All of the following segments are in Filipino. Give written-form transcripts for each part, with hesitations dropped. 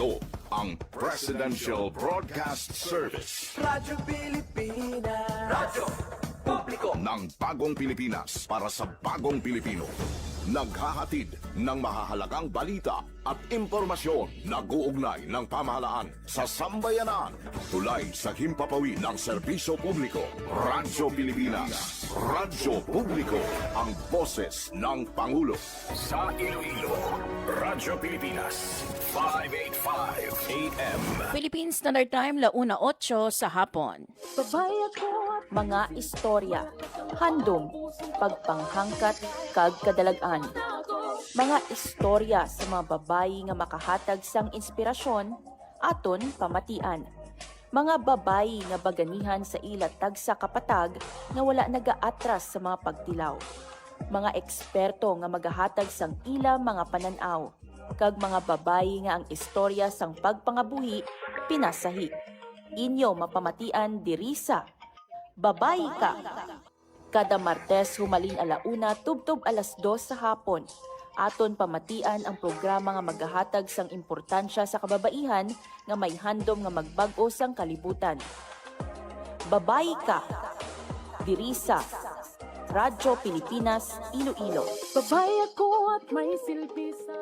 Ito ang Presidential Broadcast Service. Radyo Pilipinas. Radyo Publiko Ng bagong Pilipinas para sa bagong Pilipino. Naghahatid ng mahahalagang balita at impormasyon na guugnay ng pamahalaan sa sambayanan. Tulay sa himpapawid ng serbisyo publiko. Radyo Pilipinas. Radyo Publiko. Ang boses ng Pangulo. Sa Iloilo, Radyo Pilipinas. 585 AM. Philippine Standard Time, 1:08 sa hapon. Mga istorya, handom, pagpanghangkat, kag kadalagan. Mga istorya sa mga babayi nga makahatag sang inspirasyon, aton pamatian. Mga babayi nga baganihan sa ila tagsa kapatag nga wala nagaatras sa mga pagtilaw. Mga eksperto nga magahatag sang ila mga pananaw. Kag mga babayi nga ang istorya sang pagpangabuhi pinasahi. Inyo mapamatian diri sa Babayi Ka. Kada Martes humalin alauna tubtob 2:00 sa hapon. Aton pamatian ang programa nga maghahatag sang importansya sa kababaihan nga may handom nga magbag-o sang kalibutan. Babayi Ka. Diri sa Radyo Pilipinas, Iloilo. Babae ako at may silbi sa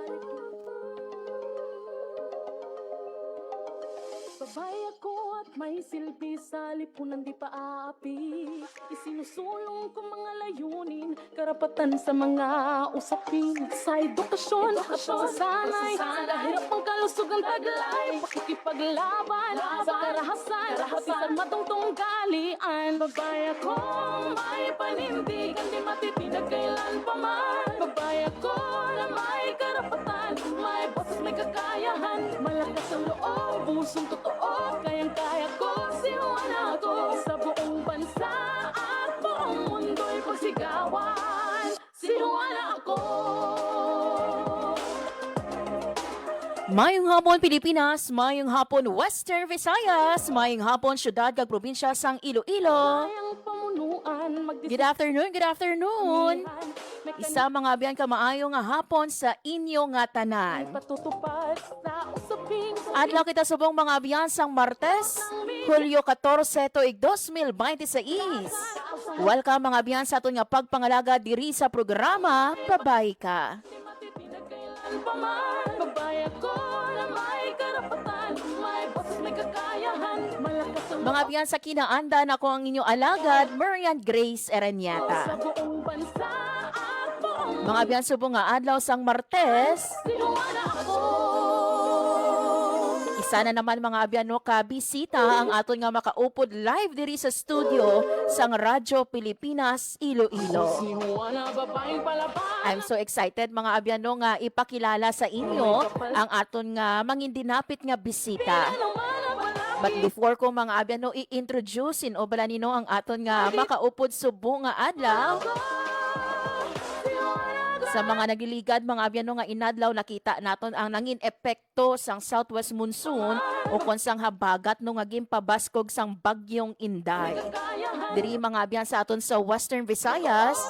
Babae ako at may silbi sa lipunan di pa aapi. Isinusulong ko mga layunin, karapatan sa mga usapin. Sa edukasyon at pagsasanay, sa hirap ang kalusugan taglay, pakikipaglaban sa karahasan, pati sa matungtong galian. Babae ako may panindigan, di matitinag kailan pa man. Babae ako na may karapatan, may boses, may kakayahan, malakas ang loob, pusong totoo, kayang-kaya ko, sinuwan ako sa buong bansa at buong mundo'y pagsigawan, sinuwan ako. Mayong hapon Pilipinas, mayong hapon Western Visayas, mayong hapon syudad kag probinsya sang Iloilo. Kayang pamunuan, Good afternoon, good afternoon. Isa mga abiyan ka maayo nga hapon sa inyo nga tanan. patutupad sa usapin sa Adlaw kita subong mga abiyan sang Martes, Hulyo 14, tuig 2026. Welcome mga abiyan sa aton nga pagpangalaga diri sa programa Babayi Ka. matitinag kailan pa man. Babae ako na may karapatan, may boses, may kakayahan, malakas ang Mga abiyan sa kinaanda na ko ang inyong alagad, Marian Grace sa Ereñata. buong bansa at buong Mga abiyan subong nga adlaw sang Martes, sinuwan ako. isa na naman mga abyano ka bisita ang aton nga makaupod live diri sa studio sang Radyo Pilipinas Iloilo. Sinuwan na babaeng palaban. I'm so excited mga abyano nga ipakilala sa inyo ang aton nga mangindinapit nga bisita. But before ko mga abyano i-introduce o bala nino ang aton nga makaupod subo nga adlaw. Sa mga nagliligad, mga abyano nga inadlaw, nakita naton ang nangin epekto sang southwest monsoon o konsang habagat no nga gimpabaskog sang bagyong Inday. Diri mga abyan sa aton sa Western Visayas,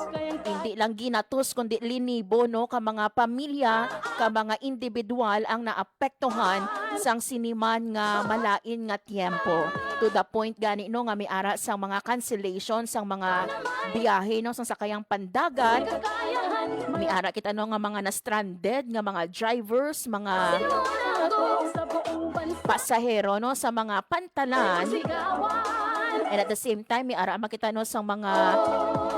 hindi lang ginatos kundi linibo no ka mga pamilya, ka mga individual ang naapektuhan sang siniman nga malain nga tiempo. To the point gani no nga miara sang mga cancellation sang mga biyahe no sang sakayang pandagat. Miara kita no nga mga na-stranded nga mga drivers, mga pasahero no sa mga pantalan. And at the same time, miara makita no sang mga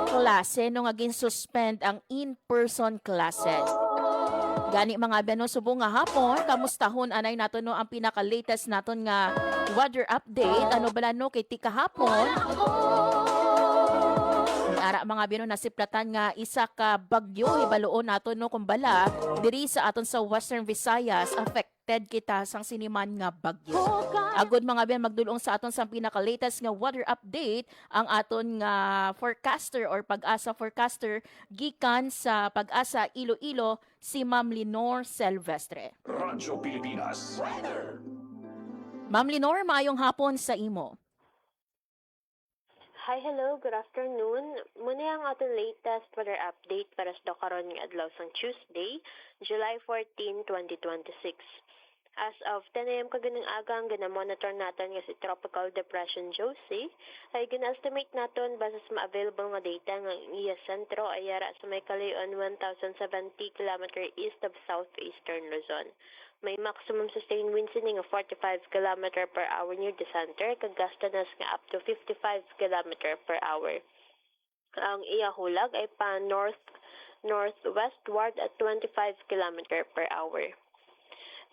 klase no nga gin-suspend ang in-person classes. Gani mga abyan no subong nga hapon, kamustahon anay nato no ang pinaka-latest naton nga weather update. Ano bala no kay tika hapon? Ara mga bino nasiplatan nga isa ka bagyo hibaluon naton no kumbala diri sa aton sa Western Visayas affected kita sang siniman nga bagyo. Agod mga bin magdulong sa aton sa pinaka-latest nga weather update ang aton nga forecaster or pag-asa forecaster gikan sa Pag-asa Iloilo si Ma'am Lenore Silvestre. Radyo Pilipinas. Ma'am Lenore, maayong hapon sa imo. Hi, hello, good afternoon. Muna ang ating latest weather update para sa karon nga adlaw sang Tuesday, July 14, 2026. As of 10 a.m. kaganang aga, ang gina-monitor natin nga si Tropical Depression Josie ay gina-estimate natin base sa ma-available nga data nga iya sentro ay yara sa may kalayon 1,070 km east of southeastern Luzon. May maximum sustained winds nga 45 km per hour near the center, kag gastanas nga up to 55 km per hour. Ang iya hulag ay pa northwestward at 25 km per hour.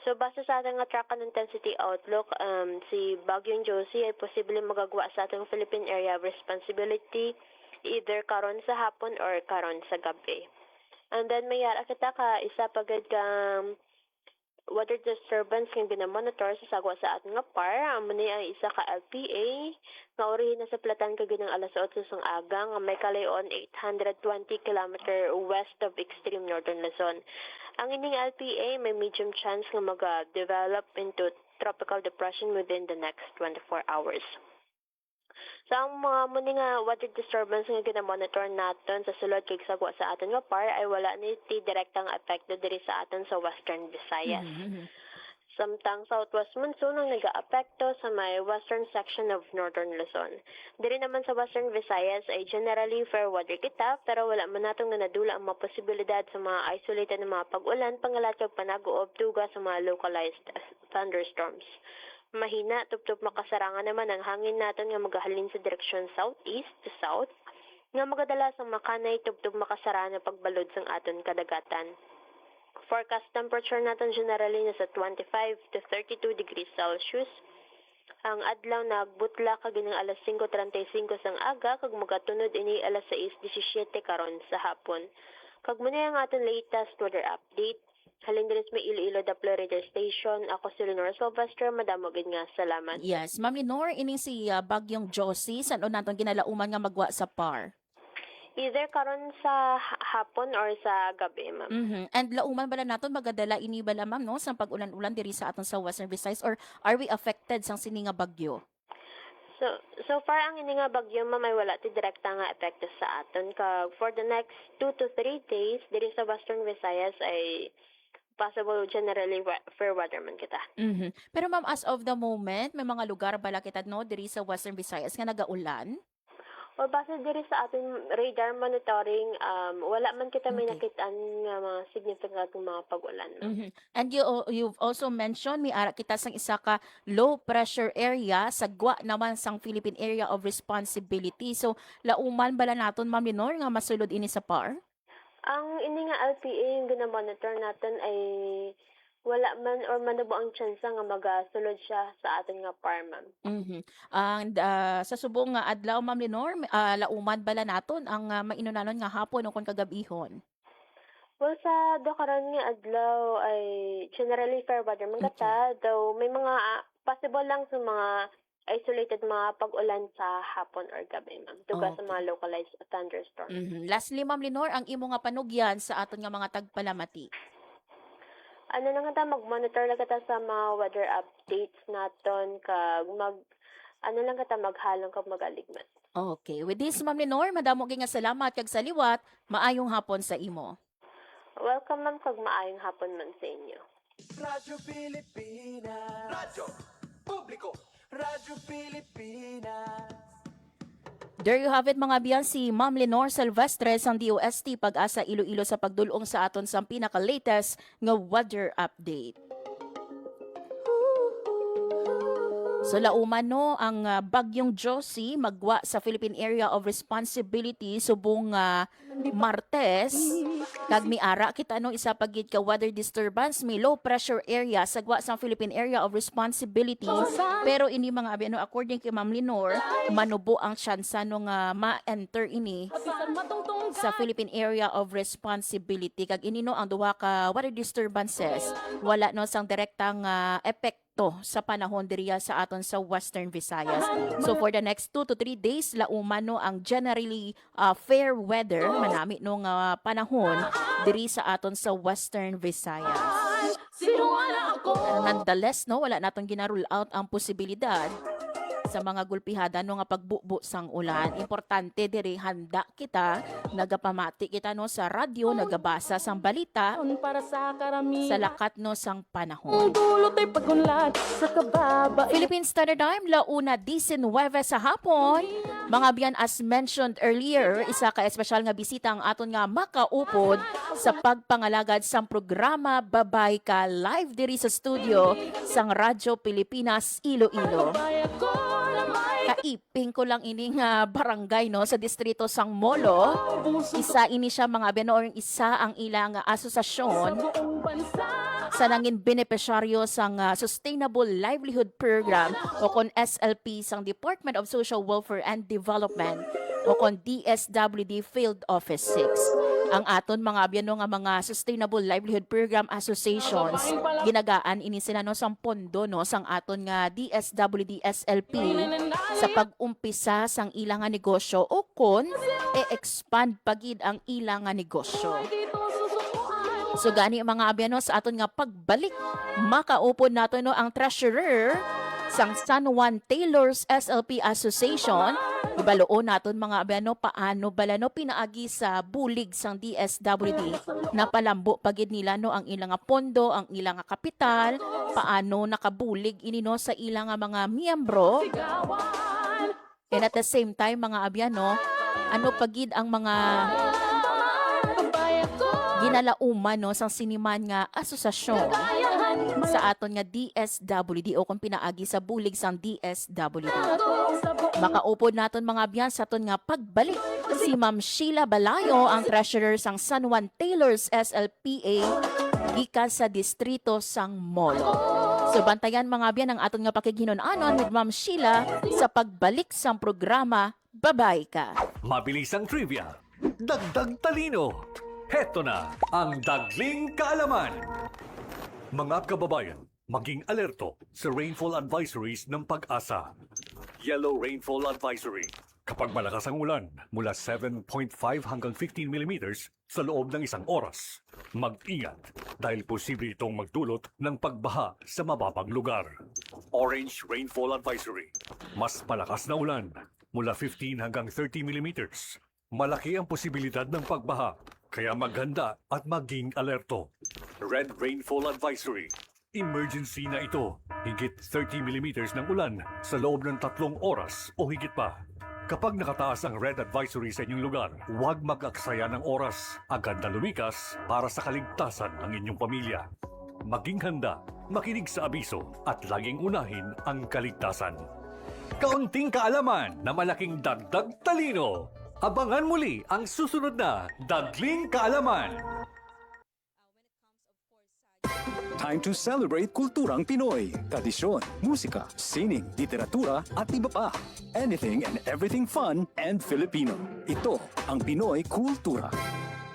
So, base sa ating track and intensity outlook, si Bagyong Josie ay posibleng magagawa sa ating Philippine Area of Responsibility either karon sa hapon or karon sa gabi. And then, mayara kita ka isa pagad kang water disturbance nga ginamonitor sa sagwa sa ating nga par. Muna ay isa ka LPA nga orihin na sa platan kaginang alas 8 sang aga nga may kalayon 820 km west of extreme northern Luzon. Ang ining LPA may medium chance nga mag-develop into tropical depression within the next 24 hours. So, ang mga muni nga water disturbance nga ginamonitor natin sa sulod kay sagwa sa atin nga par ay wala ni direktang epekto diri sa atin sa Western Visayas. Samtang southwest monsoon ang nag-aapekto sa may western section of northern Luzon. Diri naman sa Western Visayas ay generally fair weather kita, pero wala man natong nadula ang mga posibilidad sa mga isolated na mga pag-ulan pangalatag panaguob tuga sa mga localized thunderstorms. Mahina, tuptup makasarangan naman ang hangin natin nga magahalin sa direksyon southeast to south, nga magadala sa makanay tuptup makasara na pagbalod sang aton kadagatan. Forecast temperature natin generally nasa 25 to 32 degrees Celsius. Ang adlaw nagbutla kaginang alas 5:35 sang aga kag magatunod ini alas 6:17 karon sa hapon. Kag muna ang aton latest weather update. Halin diri may Iloilo Doppler Radio Station. Ako si Lenore Sylvester. Madamo gid nga salamat. Yes, Ma'am Lenore, ining si Bagyong Josie, saan o naton ginalauman nga magwa sa par? Either karon sa hapon or sa gabi, ma'am. And lauman bala naton magadala ini bala ma'am no sa pag-ulan-ulan diri sa aton sa Western Visayas, or are we affected sang sini nga bagyo? So far ang ini nga bagyo ma'am ay wala ti direkta nga epekto sa aton. Kag for the next 2 to 3 days diri sa Western Visayas ay possible generally fair weather man kita. Pero ma'am, as of the moment, may mga lugar bala kita no diri sa Western Visayas nga nagaulan? O base diri sa ating radar monitoring, wala man kita may Okay. nakitaan nga mga significant mga pag-ulan. And you've also mentioned may ara kita sang isa ka low pressure area sagwa naman sang Philippine Area of Responsibility. So lauman bala naton Ma'am Lenore nga masulod ini sa par? Ang ini nga LPA yung ginamonitor natin ay wala man or manabo ang chance nga magasulod siya sa ating nga par, ma'am. And sa subong nga adlaw Ma'am Lenore, lauman bala naton ang mainunanon nga hapon o kon kagabihon? Well, sa karon nga adlaw ay generally fair weather man kata, though may mga possible lang sa mga isolated mga pag-ulan sa hapon or gabi, ma'am. Tuga sa Okay. mga localized thunderstorms. Lastly Ma'am Lenore, ang imo nga panugyan sa aton nga mga tagpalamati. Ano lang kata, mag-monitor lang kata sa mga weather updates naton kag lang kata maghalong kag magaligmat. Okay, with this Ma'am Lenore, madamo gyud nga salamat kag sa liwat, maayong hapon sa imo. Welcome, ma'am, kag maayong hapon man sa inyo. Radyo Pilipinas. Radyo Publiko. Radyo Pilipinas. There you have it mga biyan, si Ma'am Lenore Silvestre sang DOST Pag-asa Iloilo sa pagdulong sa aton sa pinaka-latest nga weather update. So lauman no ang Bagyong Josie magwa sa Philippine Area of Responsibility subong Martes kag miara kita no isa pagid ka weather disturbance, may low pressure area sagwa sa Philippine Area of Responsibility, pero ini mga abi no according kay Ma'am Lenore manubo ang tsansa no nga ma-enter ini sa Philippine Area of Responsibility kag ini no ang duha ka weather disturbances wala no sang direktang epekto sa panahon diriya sa aton sa Western Visayas. So for the next 2 to 3 days lauman no ang generally fair weather manami no nga panahon diri sa aton sa Western Visayas. Nonetheless no wala naton ginarule out ang posibilidad sa mga gulpihada no nga pagbubo sang ulan. Importante diri handa kita, nagapamati kita no sa radyo, nagabasa sang balita Para sa karamihan sa lakat no sang panahon. Ang dulot ay pagunlad sa kababa. Philippine Standard Time, launa 19 sa hapon. Mga biyan, as mentioned earlier, isa ka espesyal nga bisita ang aton nga makaupod sa pagpangalagad sang programa Babay Ka live diri sa studio sang Radyo Pilipinas Iloilo. Kaiping ko lang ini nga barangay no sa distrito sang Molo. Isa ini siya mga biyan, or isa ang ilang asosasyon Buong bansa. sa nangin benepisyaryo sang Sustainable Livelihood Program o kon SLP sang Department of Social Welfare and Development o kon DSWD Field Office 6. Ang aton mga abiyano nga mga Sustainable Livelihood Program Associations ginagaan ini sila no sang pondo no sang aton nga DSWD SLP sa pag-umpisa sang ilang nga negosyo o kon e-expand pagid ang ilang nga negosyo. So gani mga abiyano sa aton nga pagbalik, makaupod nato no ang treasurer sang San Juan Tailors SLP Association. Ibaloon naton mga abiyano paano bala no pinaagi sa bulig sang DSWD na palambo pagid nila no ang ilang nga pondo, ang ilang nga kapital, paano nakabulig ini no sa ilang nga mga miyembro. And at the same time mga abiyano, ano pagid ang mga ginalauman no sang siniman nga asosasyon sa aton nga DSWD o kung pinaagi sa bulig sang DSWD. Makaupod naton mga biyan sa aton nga pagbalik si Ma'am Sheila Balayo, ang treasurer sang San Juan Tailors SLPA gikan sa distrito sang Molo. So bantayan mga biyan ang aton nga pakighinon-anon with Ma'am Sheila sa pagbalik sang programa Babay Ka. Mabilis ang trivia, dagdag talino. Heto na ang Dagling Kaalaman. Mga kababayan, maging alerto sa rainfall advisories ng Pag-asa. Yellow Rainfall Advisory. Kapag malakas ang ulan, mula 7.5 hanggang 15 millimeters sa loob ng isang oras. Mag-ingat dahil posible itong magdulot ng pagbaha sa mababang lugar. Orange Rainfall Advisory. Mas malakas na ulan, mula 15 hanggang 30 millimeters. Malaki ang posibilidad ng pagbaha, kaya maghanda at maging alerto. Red Rainfall Advisory. Emergency na ito. Higit 30 millimeters ng ulan sa loob ng 3 oras o higit pa. Kapag nakataas ang red advisory sa inyong lugar, huwag mag-aksaya ng oras. Agad na lumikas para sa kaligtasan ng inyong pamilya. Maging handa, makinig sa abiso at laging unahin ang kaligtasan. Kaunting kaalaman na malaking dagdag talino. Abangan muli ang susunod na Dagling Kaalaman. Time to celebrate kulturang Pinoy. Tradisyon, musika, sining, literatura at iba pa. Anything and everything fun and Filipino. Ito ang Pinoy Kultura.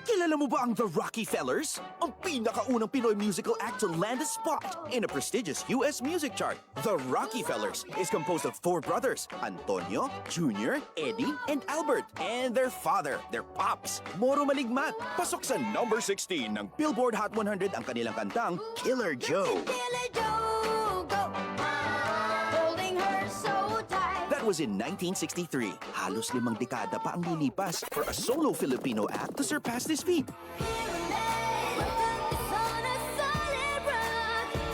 Kilala mo ba ang The Rockefellers? Ang pinakaunang Pinoy musical act to land a spot in a prestigious US music chart. The Rockefellers is composed of 4 brothers, Antonio, Junior, Eddie, and Albert, and their father, their pops, Moro Maligmat. Pasok sa number 16 ng Billboard Hot 100 ang kanilang kantang Killer Joe. That was in 1963. Halos 5 dekada pa ang lilipas for a solo Filipino act to surpass this feat.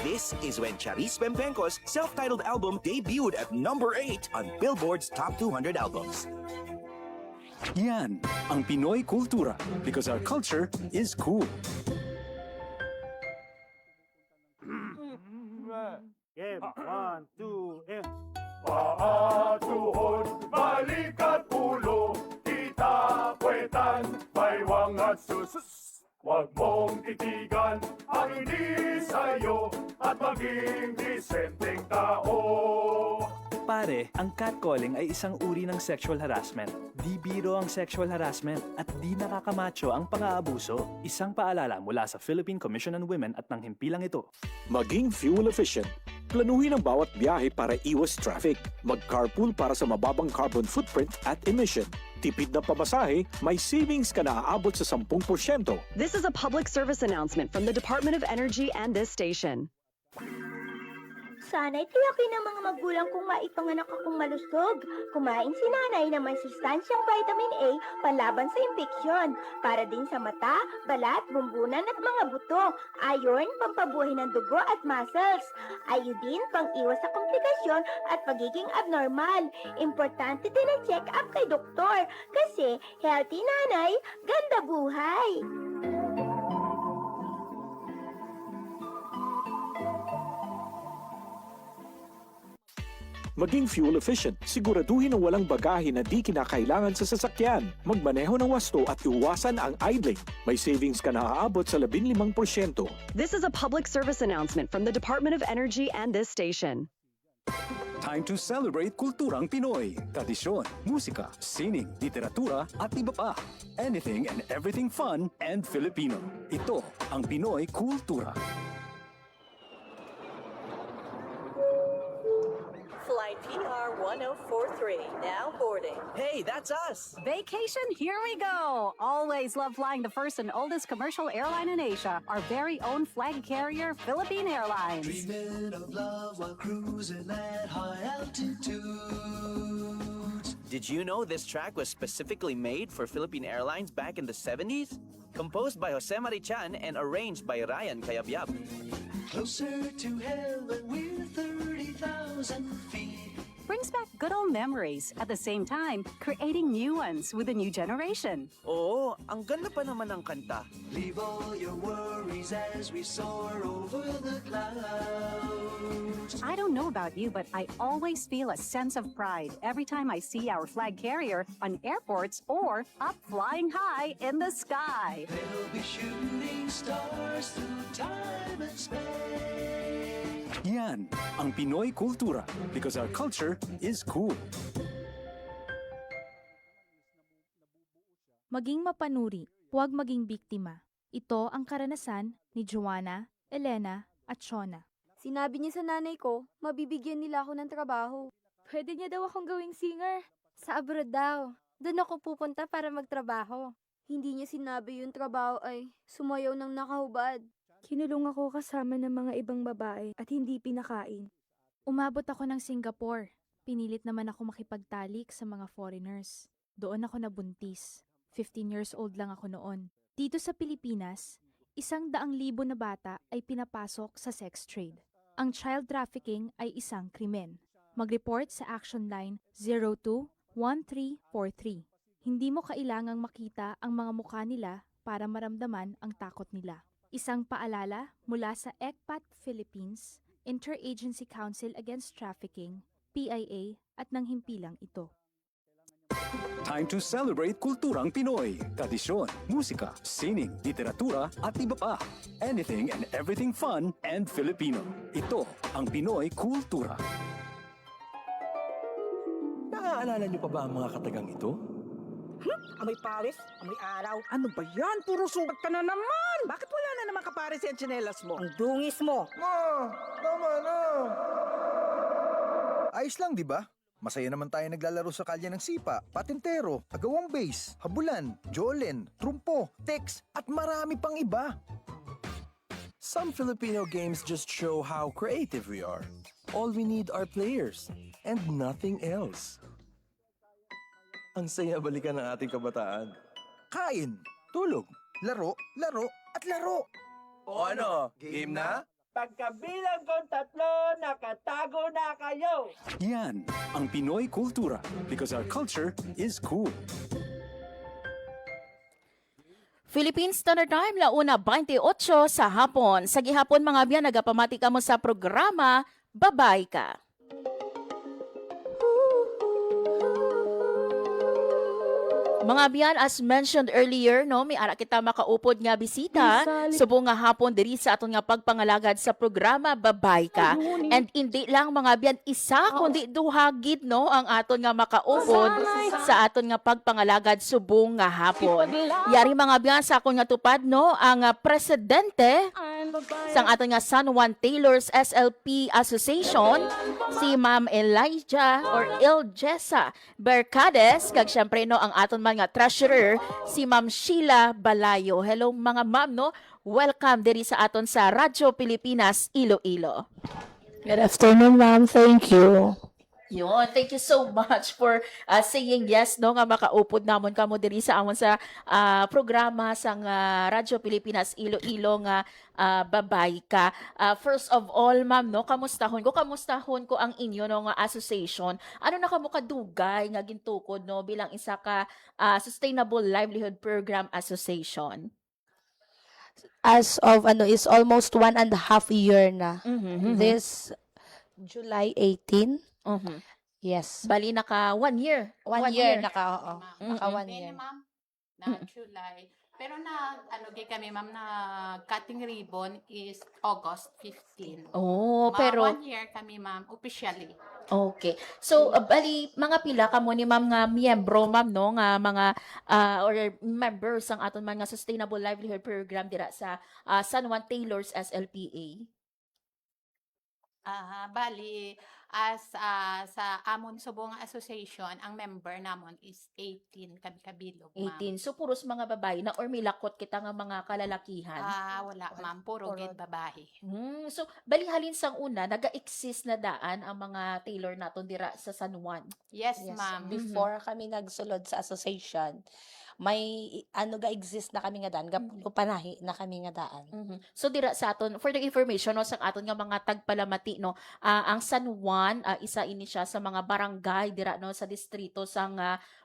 This is when Charis Pempenco's self-titled album debuted at number 8 on Billboard's Top 200 albums. Yan ang Pinoy Kultura because our culture is cool. Game, 1, 2, and... Paatuhod, balikat ulo, kita kwetan, baywang at susus. Huwag mong titigan ang hindi sa'yo at maging disenteng tao. Pare, ang catcalling ay isang uri ng sexual harassment. Di biro ang sexual harassment at di nakakamacho ang pang-aabuso. Isang paalala mula sa Philippine Commission on Women at ng himpilang ito. Maging fuel efficient. Planuhin ang bawat biyahe para iwas traffic. Mag-carpool para sa mababang carbon footprint at emission. Tipid na pamasahe, may savings ka na aabot sa 10%. This is a public service announcement from the Department of Energy and this station. sana'y tiyakin ng mga magulang kong maipanganak akong malusog. Kumain si nanay ng may sustansyang vitamin A panlaban sa impeksyon. Para din sa mata, balat, bumbunan at mga buto. Iron, pampabuhay ng dugo at muscles. Iodine, pang-iwas sa komplikasyon at pagiging abnormal. Importante din ang check-up kay doktor. Kasi healthy nanay, ganda buhay. Maging fuel efficient, siguraduhin na walang bagahe na di kinakailangan sa sasakyan. Magmaneho ng wasto at iwasan ang idling. May savings ka na aabot sa 15%. This is a public service announcement from the Department of Energy and this station. Time to celebrate kulturang Pinoy. Tradisyon, musika, sining, literatura at iba pa. Anything and everything fun and Filipino. Ito ang Pinoy Kultura. Flight PR 1043, now boarding. Hey, that's us! Vacation, here we go! Always love flying the first and oldest commercial airline in Asia, our very own flag carrier, Philippine Airlines. Dreaming of love while cruising at high altitudes. Did you know this track was specifically made for Philippine Airlines back in the 70s? Composed by Jose Marichan and arranged by Ryan Cayabyab. Closer to heaven with 30,000 feet. Brings back good old memories, at the same time, creating new ones with a new generation. Oo, ang ganda pa naman ng kanta. Leave all your worries as we soar over the clouds. I don't know about you, but I always feel a sense of pride every time I see our flag carrier on airports or up flying high in the sky. They'll be shooting stars through time and space. Yan ang Pinoy Kultura because our culture is cool. Maging mapanuri, huwag maging biktima. Ito ang karanasan ni Joanna, Elena at Shona. Sinabi niya sa nanay ko, mabibigyan nila ako ng trabaho. Pwede niya daw akong gawing singer. Sa abroad daw. Doon ako pupunta para magtrabaho. Hindi niya sinabi yung trabaho ay sumayaw ng nakahubad. Kinulong ako kasama ng mga ibang babae at hindi pinakain. Umabot ako ng Singapore. Pinilit naman ako makipagtalik sa mga foreigners. Doon ako nabuntis. 15 years old lang ako noon. Dito sa Pilipinas, 100,000 na bata ay pinapasok sa sex trade. Ang child trafficking ay isang krimen. Mag-report sa Action Line 02-1343. Hindi mo kailangang makita ang mga mukha nila para maramdaman ang takot nila. Isang paalala mula sa ECPAT Philippines, Interagency Council Against Trafficking, PIA at ng himpilang ito. Time to celebrate kulturang Pinoy. Tradisyon, musika, sining, literatura at iba pa. Anything and everything fun and Filipino. Ito ang Pinoy Kultura. Naaalala niyo pa ba ang mga katagang ito? Amoy pawis, amoy araw. Ano ba yan? Puro sugat ka na naman! Bakit wala na naman kapares yung tsinelas mo? Ang dungis mo! Ma! Tama na! Ayos lang, di ba? Masaya naman tayo naglalaro sa kalye ng sipa, patintero, agawang base, habulan, jolen, trumpo, text, at marami pang iba. Some Filipino games just show how creative we are. All we need are players and nothing else. Ang saya balikan ng ating kabataan. Kain, Tulog. laro, laro, at laro. O ano? Game na? Pagkabilang kong 3, nakatago na kayo! Yan ang Pinoy Kultura because our culture is cool. Philippine Standard Time, 1:28 sa hapon. Sa gihapon mga biyan, nagapamati ka mo sa programa, Babay Ka. Mga biyan, as mentioned earlier, no, may ara kita makaupod nga bisita. Subong nga hapon diri sa aton nga pagpangalagad sa programa Babay Ka. And hindi lang mga biyan, isa kundi duhagid no ang aton nga makaupod sa aton nga pagpangalagad subong nga hapon. Yari mga biyan sa akon nga tupad no ang presidente sang aton nga San Juan Taylors SLP Association, si Ma'am Elijah or Iljesa Bercades, kag syempre no ang aton mga treasurer, si Ma'am Sheila Balayo. Hello mga ma'am, no? Welcome diri sa aton sa Radyo Pilipinas, Iloilo. Good afternoon, ma'am. Thank you. Yun, thank you so much for saying yes no nga makaupod namon kamo diri sa amon sa programa sang Radyo Pilipinas Iloilo nga babay ka. First of all, ma'am no, kamustahon ko ang inyo no nga association. Ano na kamo kadugay nga gintukod no bilang isa ka Sustainable Livelihood Program Association? As of is almost 1.5 year na. Mhm. This July 18. Yes. Bali naka 1 year. 1 year naka 1 Bene, year. ma'am, na July. Pero gay kami, ma'am, na cutting ribbon is August 15. Oh, pero 1 year kami, ma'am, officially. okay. So, bali, mga pila ka mo ni ma'am nga miyembro, ma'am, no? Nga mga, or members ang aton mga Sustainable Livelihood Program dira sa San Juan Taylor's SLPA. Bali, sa Amon Subong Association, ang member namon is 18 kami kabilog, ma'am. 18. So, puros mga babae na or milakot kita nga mga kalalakihan? Wala, ma'am. Puro gid babae. So, bali halin sang una, naga-exist na daan ang mga tailor naton dira sa San Juan. Yes, Yes. ma'am. Before kami nagsulod sa association, may ga-exist na kami nga daan, panahi na kami nga daan. So dira sa aton for the information no sa aton nga mga tagpalamati no ang San Juan isa ini siya sa mga barangay dira no sa distrito sang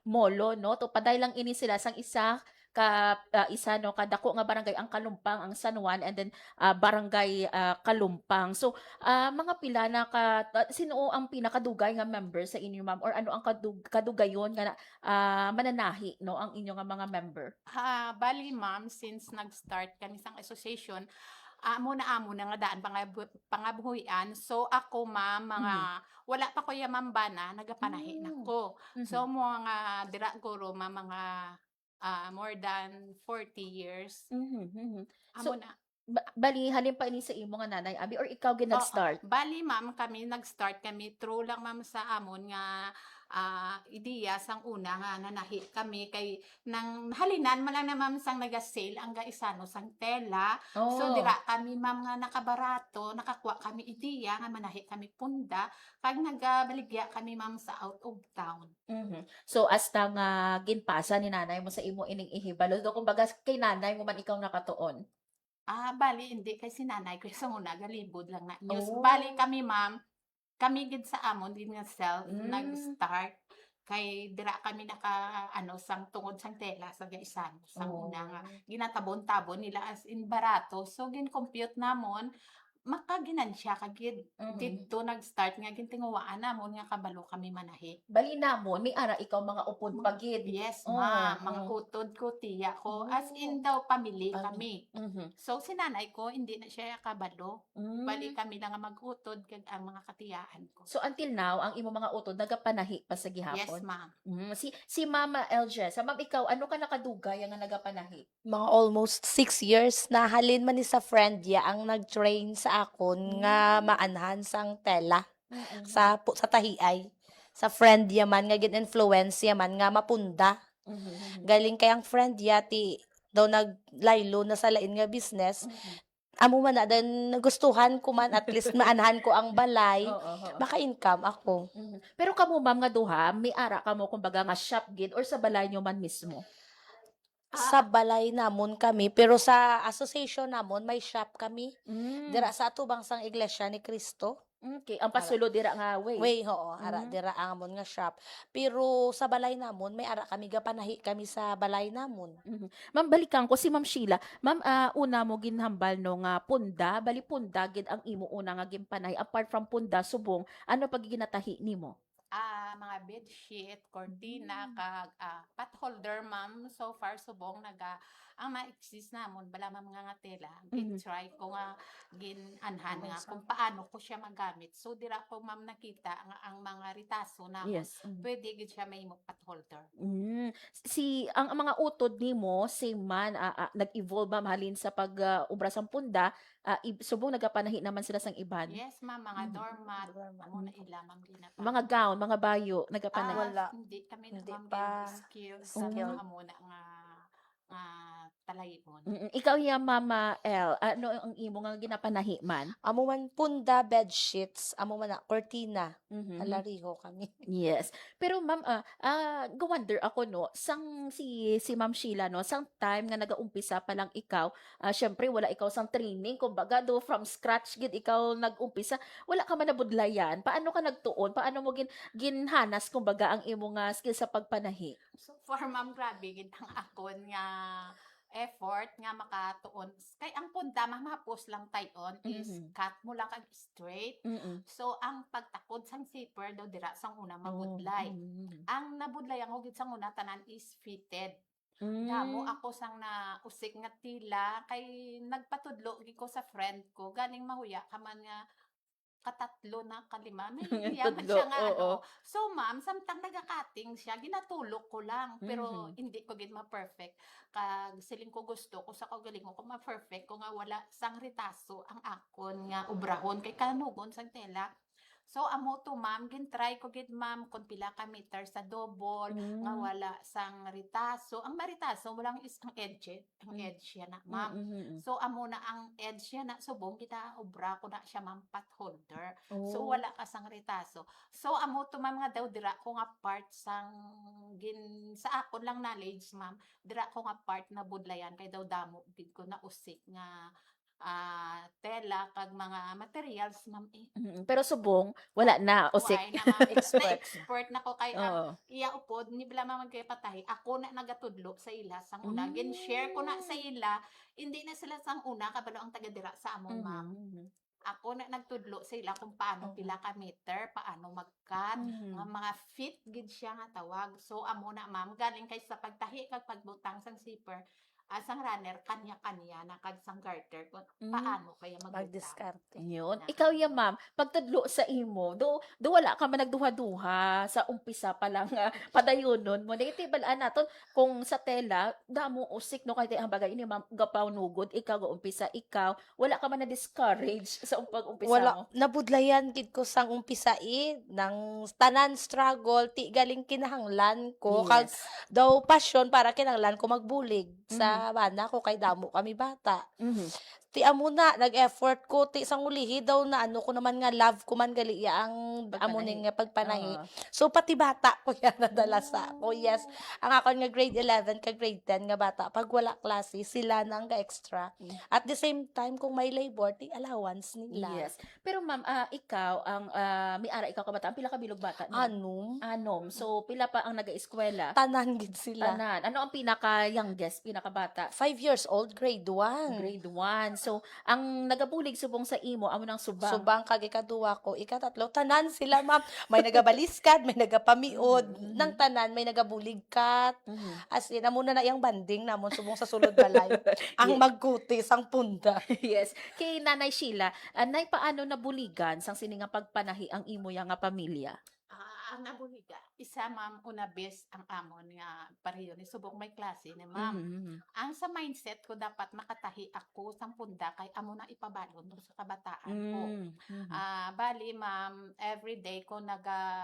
Molo no to paday lang ini sila sang isa isa no kadako nga barangay ang Kalumpang ang San Juan and then barangay Kalumpang. So mga pila na sino ang pinakadugay nga member sa inyo ma'am or ano ang kadugayon nga mananahi no ang inyo nga mga member? Bali, ma'am, since nag-start kami sa association, amo na nga daan pangabuhian. So ako, ma'am, wala pa ko ya ma'am bana, nagapanahi na ko. So mga dira guro, ma'am, mga more than 40 years. So, Amo na. bali halin pa ini sa imo nga nanay abi or ikaw gid nag-start? Bali, ma'am, kami nag-start kami true lang, ma'am, sa amon nga ideya sang una nga nanahi kami kay nang halinan man lang na, ma'am, sang naga-sale ang gaisano sang tela. So dira kami, ma'am, nga nakabarato, nakakuha kami ideya nga manahi kami punda kag nagabaligya kami, ma'am, sa out of town. So hasta nga ginpasa ni nanay mo sa imo ining ihibalo do kumbaga kay nanay mo man ikaw nakatuon. Bali hindi kay si nanay ko sa una galibod lang na news. Oh. Bali kami, ma'am, kami gid sa amon din nga self nag-start kay dira kami naka sang tungod sang tela sa gaisan sang una nga ginatabon-tabon nila as in barato. So gin-compute namon makaginansya kagid didto nag-start nga gintinguwaan namon nga kabalo kami manahi. Bali namon may ara ikaw mga upod pagid. Yes, ma'am. Mga utod ko, tiya ko. As in daw, pamili kami. So, si nanay ko, hindi na siya kabalo. Bali kami lang ang mag-utod kag ang mga katiyaan ko. So until now ang imo mga utod nagapanahi pa sa gihapon? Yes, ma'am. Si Mama LJ, sa ma'am ikaw ano ka nakadugay nga nagapanahi? Mga almost 6 years na halin man ni sa friend ya ang nag-train sa akon nga maanhan sang tela sa tahiay. Sa friend ya man nga gin-influence ya man nga mapunda. Galing kay ang friend ya ti daw naglaylo na sa lain nga business. Amo man na dan nagustuhan ko man at least maanhan ko ang balay. Baka income ako. Pero kamo ma'am nga duha, may ara kamo kumbaga nga shop gid or sa balay nyo man mismo? Sa balay namon kami, pero sa association namon may shop kami. Dira sa atubang sang Iglesia ni Cristo. Okay, ang pasulo dira nga way. Way, oo, ara dira ang amon nga shop. Pero sa balay namon may ara kami gapanahi kami sa balay namon. Ma'am, balikan ko si Ma'am Sheila. Ma'am, una mo ginhambal no nga punda, bali punda gid ang imo una nga ginpanahi. Apart from punda, subong, ano pag ginatahi nimo? Mga bedsheet, cortina, kag pot holder, ma'am. So far, subong ang ma-exist namon bala mga nga tela. Gin-try ko nga gin-anhan nga kung paano ko siya magamit. So dira ko, ma'am, nakita ang mga ritaso namon. Yes. Pwede gid siya mahimo pot holder. Ang mga utod nimo same man nag-evolve ma'am halin sa pag-ubra sang punda, subong nagapanahi naman sila sang iban. Yes, ma'am, mga doormat, amo na ila, ma'am, ginapa. Mga gown, mga bayo, nagapanahi. Hindi kami na, ma'am, skills sa mga amo na nga talayimon. Ikaw ya Mama L, ano ang imo nga ginapanahi man? Amo man punda, bed sheets, amo man na cortina. Alariho kami. Yes. Pero ma'am, go-wonder ako no, si Ma'am Sheila no, sang time nga nag-umpisa pa lang ikaw, syempre wala ikaw sang training, kumbaga do from scratch gid ikaw nag-umpisa, wala ka man nabudlayan. Paano ka nagtuon? Paano mo ginhanas kumbaga ang imo nga skill sa pagpanahi? So for ma'am, grabe gid ang akon nga effort nga makatuon. Kay ang punta mahapos lang tayon is cut mo lang kag straight. So ang pagtakod sang zipper daw dira sang una mabudlay. Ang nabudlay ang hugid sang una tanan is fitted. Namo ako sang na usik nga tila kay nagpatudlo gid ko sa friend ko galing mahuya ka man nga katatlo na kalima may yaman Tudlo, siya nga oo. So ma'am, samtang naga-cutting siya, ginatulok ko lang pero hindi ko gid ma-perfect. Kag siling ko gusto ko sa kaugalingon ko ma-perfect ko nga wala sang ritaso ang akon nga obrahon kay kanugon sang tela. So amo to ma'am, gin-try ko gid ma'am kung pila ka meter sa double nga wala sang ritaso. Ang maritaso mo lang is ang edge siya na ma'am. So amo na ang edge siya na subong kita obra ko na siya ma'am pot holder. So Oh. wala ka sang ritaso. So amo to ma'am nga daw dira ko nga part sang sa akon lang knowledge ma'am, dira ko nga part na budlayan kay daw damo gid ko na usik nga tela kag mga materials ma'am eh. Pero subong wala na usik. Why na ma'am, expert na ko kay Oo. iya upod ni bila man kay patahi ako na nagatudlo sa ila sang una gin share ko na sa ila hindi na sila sang una kabalo ang taga dira sa among ma'am. Ako na nagtudlo sa ila kung paano pila ka meter, paano mag-cut, mga fit gid siya nga tawag. So amo na ma'am galing kay sa pagtahi kag pagbutang sang zipper sang runner kanya-kanya na kag sang garter kung paano kaya Mag-diskarte. Yun. Ikaw ya ma'am, pagtudlo sa imo, do wala ka man nagduha-duha sa umpisa pa lang padayonon mo. Dito balaan naton kung sa tela, damo usik no kay ang bagay ini ma'am gapaw nugod, ikaw go umpisa ikaw, wala ka man na discourage sa pag-umpisa Wala, mo. nabudlayan gid ko sang umpisain ng tanan struggle, ti galing kinahanglan ko. Kag Yes. daw passion para kinahanglan ko magbulig sa banda ko kay damo kami bata. Ti amo na nag-effort ko ti sang ulihi daw na ano ko naman nga love ko man gali ang amo ning nga pagpanahi. So pati bata ko yan nadala sa ako. Yes, ang ako nga grade 11 ka grade 10 nga bata pag wala klase sila nang ga extra. At the same time kung may labor ti allowance nila. Yes. Pero ma'am, ikaw ang miara ikaw kabataan, pila ka bilog bata no? Anom. So pila pa ang naga-eskwela? Tanan gid sila. Tanan. Ano ang pinaka-youngest, pinaka-bata? 5 years old, grade 1. Grade 1. So, ang nagabulig subong sa imo, amo nang subang. Subang kag ikaduwa ko, ikatatlo, tanan sila ma'am. May nagabaliskad, may nagapamiod. Nang tanan, may nagabuligkat. As in, amo na yung banding namon subong sa sulod balay. Ang magkutis, ang punda. Yes. Kay Nanay Sheila, nay paano nabuligan sang sininga pagpanahi ang imo yang nga pamilya? Ang nabuliga, isa ma'am una best ang amon nga pareho ni subong may klase ni ma'am. Ang sa mindset ko dapat makatahi ako sang punda kay amo na ipabalon ko sa kabataan ko. Bali ma'am, everyday ko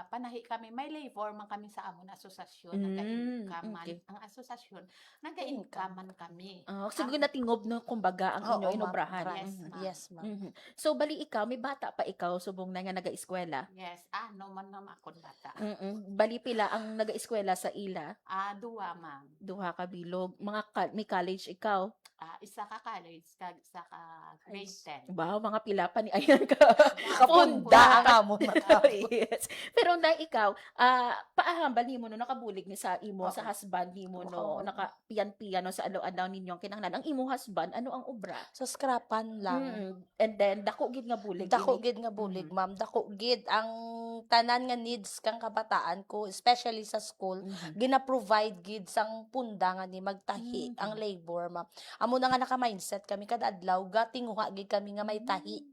panahi kami, may labor man kami sa amon asosasyon, naga-income man. Okay. Ang asosasyon, naga-income man kami. So, natingob no kumbaga ang inyo Oo, ma'am. inobrahan. Yes, ma'am. Yes, ma'am. So, bali ikaw, may bata pa ikaw subong na nga naga-eskwela? Yes, no man naman akong bata. Bali pila ang naga-eskwela sa ila? Duwa ma'am. Duha ka bilog. May college ikaw? Isa ka college, kag isa ka grade 10. Wow, mga pila pa ni ayan ka. Kapunda ang amon Yes. Pero na ikaw, paahambal nimo no nakabulig ni sa imo sa husband nimo no, nakapiyan-piyan no sa alaw-alaw ninyong kinahanglan. Ang imo husband, ano ang obra? So scrapan lang. And then dako gid nga bulig. Dako gid nga bulig, ma'am. Dako gid ang tanan nga needs kang kabataan ko, especially sa school, gina-provide gid sang punda nga ni magtahi ang labor, ma'am. Amo na nga naka-mindset kami kada adlaw gatinguha gid kami nga may tahi.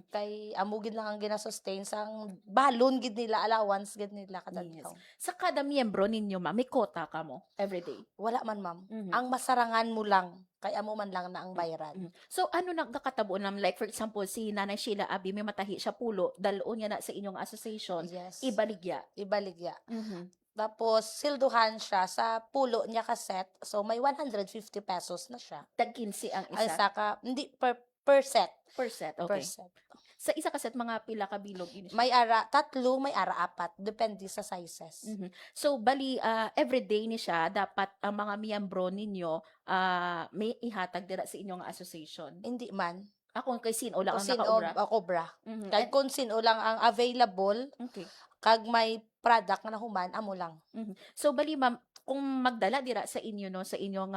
Kay amo gid lang ang gina-sustain sang balon gid nila, allowance gid nila kada adlaw. Sa kada miyembro ninyo, ma'am, may quota ka mo everyday? Wala man, ma'am. Ang masarangan mo lang kay amo man lang na ang bayaran. So ano nagkakatabo nam, like for example si Nanay Sheila Abi may matahi siya pulo, dalon niya na sa inyong association. Yes. Ibaligya. Ibaligya. Tapos, silduhan siya sa pulo niya kaset. So, may 150 pesos na siya. Tag 15 ang Ay, isa? saka, hindi, per set. Per set, Per okay. set. Sa isa kaset, mga pila ka bilog ini siya? May ara, 3, may ara 4. Depende sa sizes. Mhm. So, bali, everyday ni siya, dapat ang mga miyembro ninyo, may ihatag dira sa inyong association? Hindi man. Kung kay sino lang Kung ang sino nakaobra? cobra. Mhm. Kag kung sino lang ang available, Okay. kag may product na human, amo lang. Mhm. So, bali ma'am, kung magdala dira sa inyo, no, sa inyong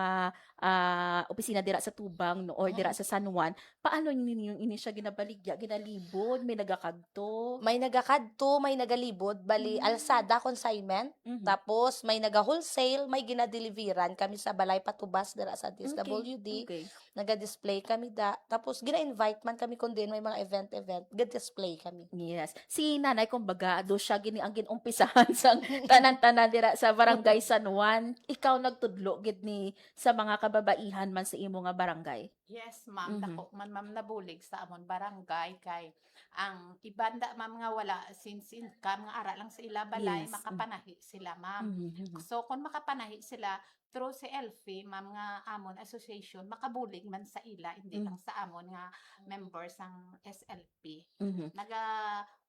opisina dira sa Tubang, no, or dira sa San Juan, paano ninyo ini siya ginabaligya, ginalibod, may nagakadto? May nagakadto, may nagalibod, bali alsada consignment, tapos may naga-wholesale, may ginadeliveran kami sa Balay Patubas dira sa DSWD. Okay. Naga-display kami tapos gina-invite man kami kung din may mga event, ga-display kami. Yes. Si nanay, kumbaga, do siya ang ginumpisahan sa tanan-tanan dira sa Barangay San Juan. Ikaw nagtudlo gid ni sa mga kababaihan man sa imo nga barangay. Yes, ma'am. Mhm. Dako man ma'am nabulig sa amon barangay kay ang ibanda ma'am nga wala since income nga ara lang sa ila balay, Yes. makapanahi sila, ma'am. Mhm. So kung makapanahi sila through si LFI, ma'am nga amon association, makabulig man sa ila, hindi lang sa amon nga members ang SLP. Mhm.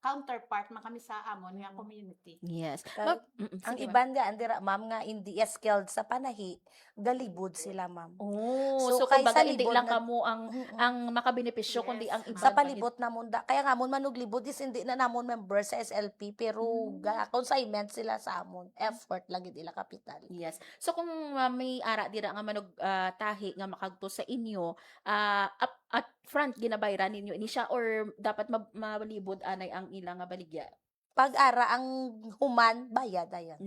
Counterpart man kami sa amon nga community. Yes. Kag, ang Sige, iban nga andira ma'am nga hindi skilled sa panahi, galibod sila ma'am. Oh, so kay kumbaga sa hindi libod lang nga- kamo ang makabenepisyo kundi ang iba. sa palibot namon kaya nga amon manuglibod is hindi na namon member sa SLP pero consignment sila sa amon. Effort lagi ila kapital. Yes. So kung may ara dira nga manog tahi nga makagto sa inyo, up at front ginabayran ninyo ini siya or dapat malibod anay ang ilang nga baligya? Pag ara ang human bayad ayan.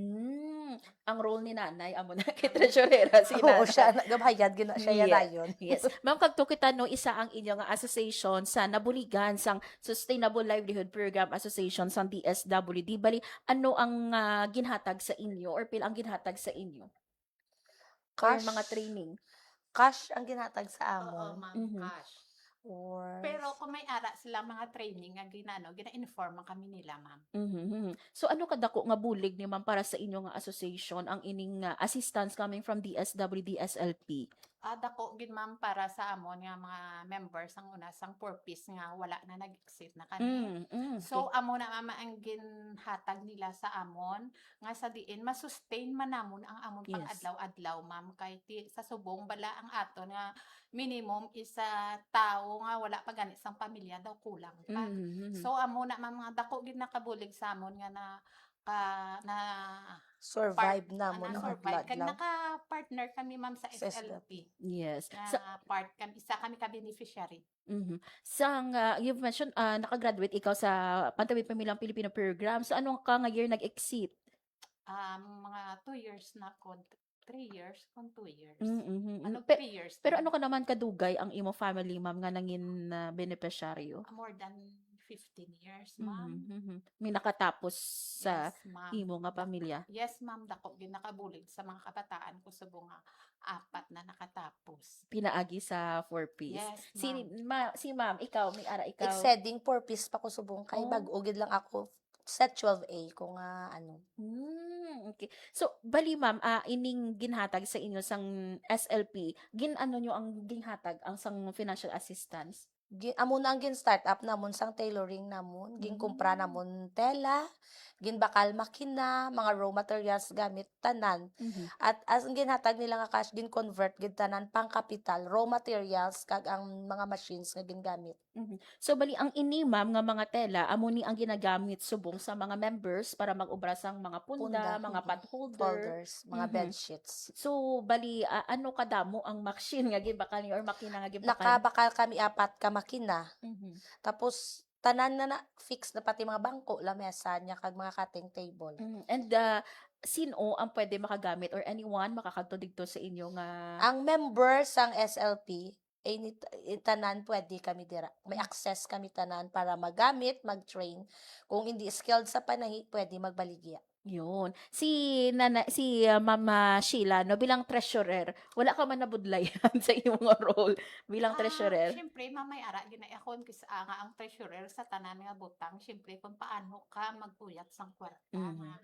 Ang role ni nanay amo na kay treasurera si nanay. Oo, siya nagabayad gina siya dayon. Yes. Ma'am, kagto kita no, isa ang inyong nga association sa nabuligan sang Sustainable Livelihood Program Association sang DSWD. Bali, ano ang ginhatag sa inyo or pila ang ginhatag sa inyo? Or Cash. mga training? Cash ang ginhatag sa Oo, amon. ma'am, Mhm. cash. Or Pero kung may ara sila mga training nga gina-inform man kami nila, ma'am. Mhm. So ano kadako nga bulig ni ma'am para sa inyo nga association ang ining assistance coming from DSWD SLP? Dako gid ma'am para sa amon nga mga members ang una sang purpose nga wala na nag-exit na kami. So amo na mama ang ginhatag nila sa amon nga sa diin masustain man namon ang amon Yes. pang-adlaw-adlaw, ma'am, kay sa subong bala ang aton nga minimum isa tao nga wala pa gani sang pamilya daw kulang pa. Mhm. So amo na ma'am nga dako gid nakabulig sa amon nga na survive namon ang survive kag adlaw. naka-partner kami ma'am sa Sa SLP. Yes. Na part kami, isa kami ka-beneficiary. Mhm. Sang you've mentioned nakagraduate ikaw sa Pantawid Pamilyang Pilipino program. So anong ka nga year nag-exit? Mga 2 years na ko. 3 years kung 2 years. Mhm. Ano, Pe- 3 years. Pero ano ka naman kadugay ang imo family ma'am nga nangin beneficiaryo? More than 15 years, ma'am. Mhm. May nakatapos sa Yes, ma'am. imo nga pamilya. Yes, ma'am. Dako ginakabulig sa mga kabataan ko subong nga 4 na nakatapos. Pinaagi sa 4Ps. Yes, Si ma'am, ikaw, may ara ikaw. Exceeding purpose pa ko subong kay Oh. bag-ugid lang ako set 12A kung ano. Okay. So, bali ma'am, ining ginhatag sa inyo sang SLP, ano nyo ang ginhatag ang sang financial assistance? Amo na ang gin startup namon sang tailoring namon, gin kumpra namon tela, gin bakal makina, mga raw materials gamit tanan. At as ang ginhatag nila nga cash gin convert gid tanan pang capital, raw materials kag ang mga machines nga gingamit. So bali ang ini ma'am nga mga tela amo ni ang ginagamit subong sa mga members para mag-ubra sang mga punda, mga pot holders, mga Mhm. bed sheets. So bali ano kadamo ang machine nga gibakal niyo or makina nga gibakal? Nakabakal kami 4 ka makina. Mhm. Tapos tanan na fix na pati mga bangko, lamesa nya kag mga cutting table. And sino ang pwede makagamit or anyone makakadto didto sa inyo nga Ang members sang SLP tanan pwede kami dira. May access kami tanan para magamit, mag-train. Kung hindi skilled sa panahi, pwede magbaligya. Yun. Si Mama Sheila, no, bilang treasurer, wala ka man nabudlayan sa iyong role bilang treasurer? Siyempre, mamay ara ginaakon kisa nga ang treasurer sa tanan nga butang. Siyempre, kung paano ka magpuyat sang kwarta nga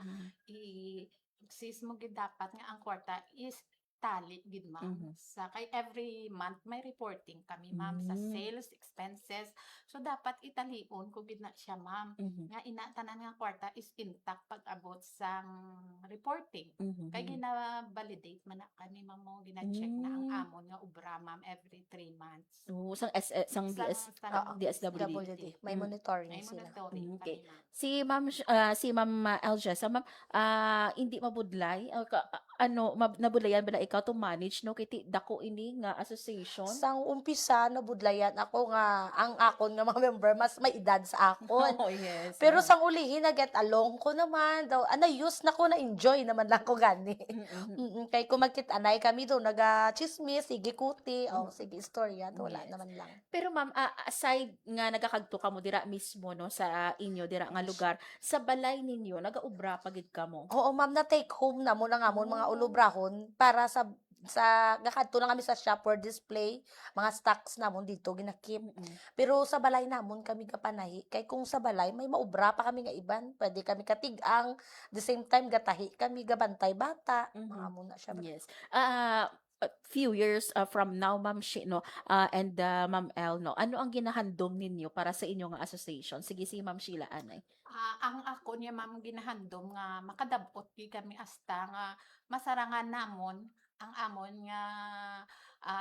sis mo gid dapat nga ang kwarta is tali gid ma'am. Sa kay every month may reporting kami ma'am sa sales expenses. So dapat italion ko gid na siya ma'am. Nga ina tanan nga kwarta is intact pag abot sang reporting. Kay gina-validate man na kami ma'am mo gina-check na ang amon nga ubra ma'am every 3 months. Oo, sang DSWD. May monitoring May sila. monitoring Okay. kami ma'am. Si Ma'am Eljessa, ma'am, hindi mabudlay nabudlayan bala ikaw to manage no kiti dako ini nga association. Sang umpisa nabudlayan ako nga ang akon nga mga member mas may edad sa akon. Oh, yes. Pero sang ulihin na get along ko naman daw use na ko na enjoy naman lang ko gani. Kay kung magkit-anay kami do naga-chismis, sige kuti, sige istorya, wala naman lang. Pero ma'am, aside nga nagakagto ka mo dira mismo no sa inyo dira nga lugar, sa balay ninyo nagaubra pagid kamo. Oo, ma'am, na take home na mo na nga mo mga ulubrahon para sa gakadto na kami sa shop for display, mga stocks namon dito ginakip. Pero sa balay namon kami kapanahi kay kung sa balay may maubra pa kami nga iban, pwede kami katigang, the same time gatahi kami gabantay bata. Mga amo na siya. Yes. A few years from now, Ma'am Shi, no, and Ma'am El, no, ano ang ginahandom ninyo para sa inyong association? Sige, si Ma'am Sheila, anay. Ang ako niya ma'am ginahandom nga makadabot di kami hasta nga masarangan namon ang amon nga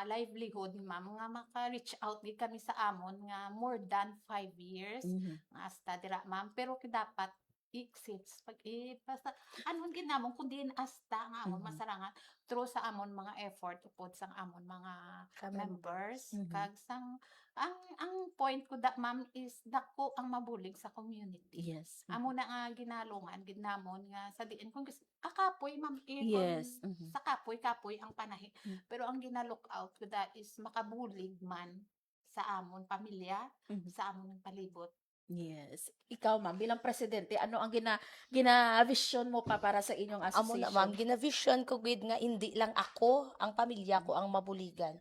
livelihood ma'am nga maka-reach out di kami sa amon nga more than 5 years nga hasta dira ma'am pero dapat exits basta anong ginamon kundi hasta nga amon masarangan through sa amon mga effort upod sang amon mga members kag sang ang point ko da ma'am is dako ang mabulig sa community. Yes. Amo na nga ginalungan gid namon nga sa diin kung kapoy ma'am Yes. sa kapoy ang panahi. Pero ang gina-look out ko da is makabulig man sa amon pamilya, sa amon palibot. Yes. Ikaw, ma'am, bilang presidente, ano ang gina-vision mo pa para sa inyong Amo association? na ma'am, gina-vision ko gid nga hindi lang ako, ang pamilya ko ang mabuligan.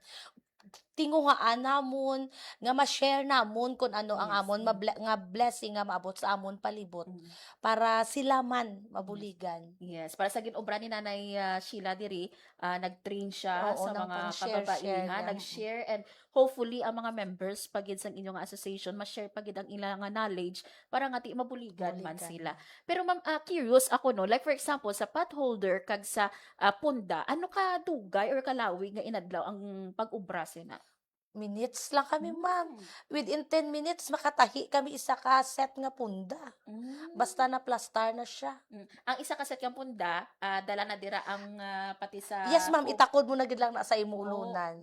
Tinguhaan namon nga ma-share namon kung ano ang amon nga blessing nga maabot sa amon palibot para sila man mabuligan. Yes, para sa ginobra ni Nanay Sheila diri, nag-train siya Oo, sa nang mga pang-share kababaihan, niya. nag-share and hopefully ang mga members pagid sa inyong association ma-share pagid ang ilang nga knowledge para nga ti mabuligan man sila. Pero ma'am, curious ako no, like for example sa potholder kag sa punda, ano ka dugay or kalawig nga inadlaw ang pag-ubra sina? Minutes lang kami, ma'am. Within 10 minutes, makatahi kami isa ka set nga punda. Basta na plastar na siya. Ang isa ka set nga punda, dala na dira ang pati sa... Yes, ma'am. Itakod mo na gid lang na sa imulunan.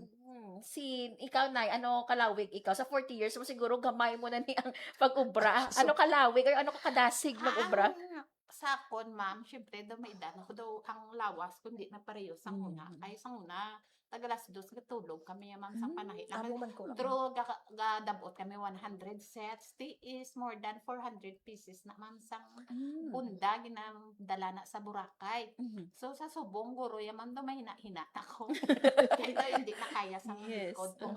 Ikaw, Nay, ano kalawig ikaw? Sa 40 years mo siguro, gamay mo na ni ang pag-ubra. Ano kalawig? Or ano kadasig mag-ubra? Sa akon, ma'am, syempre daw may edad ako daw ang lawas kundi na pareho sang una. Ay sang una, tagalas dos gatulog kami ma'am sang panahi. Pero gadabot kami 100 sets. Di is more than 400 pieces na ma'am sang punda ginadala na sa Boracay. So sa subong guro ya ma'am daw mahina-hina ako. Kaya daw hindi na kaya sang likod ko